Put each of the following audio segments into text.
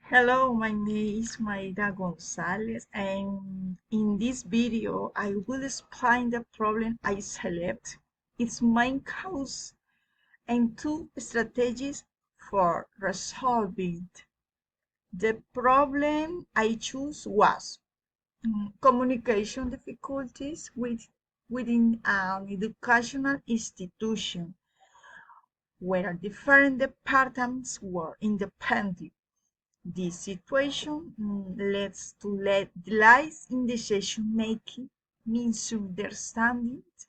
Hello, my name is Maida Gonzalez, and in this video, I will explain the problem I select, its main cause, and two strategies for resolving it. The problem I chose was communication difficulties within an educational institution where different departments were independent. This situation leads to delays in decision-making, misunderstandings,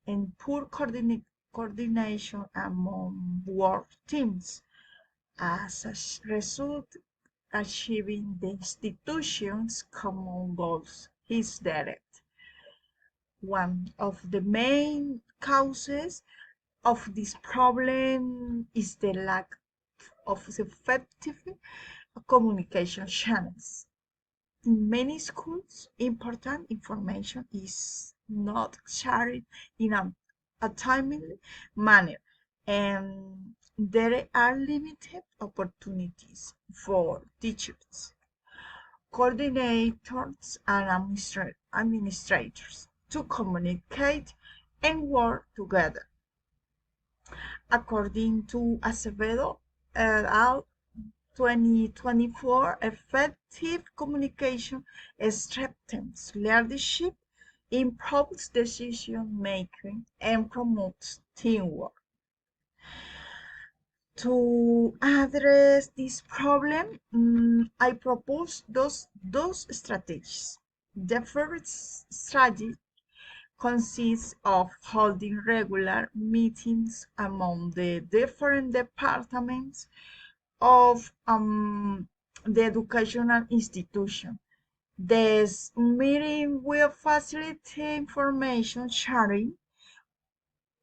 and poor coordination among work teams. As a result, achieving the institution's common goals is direct. One of the main causes of this problem is the lack of effective communication channels. In many schools, important information is not shared in a timely manner, and there are limited opportunities for teachers, coordinators, and administrators to communicate and work together. According to Acevedo et al. 2024, effective communication strengthens leadership, improves decision making, and promotes teamwork. To address this problem, I propose those strategies. The first strategy consists of holding regular meetings among the different departments of the educational institution. This meeting will facilitate information sharing,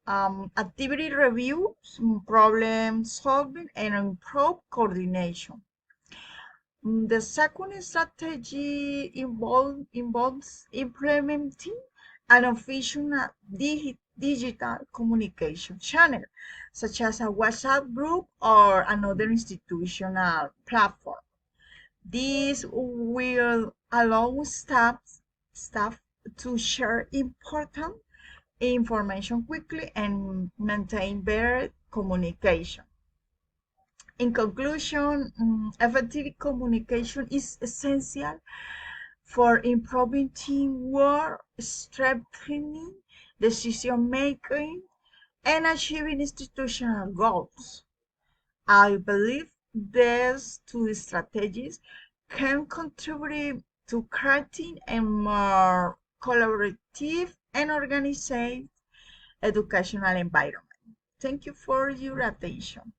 activity review, problem solving, and improve coordination. The second strategy involves implementing an official digital communication channel, such as a WhatsApp group or another institutional platform. This will allow staff to share important information quickly and maintain better communication. In conclusion, effective communication is essential for improving teamwork, strengthening decision making, and achieving institutional goals. I believe these two strategies can contribute to creating a more collaborative and organized educational environment. Thank you for your attention.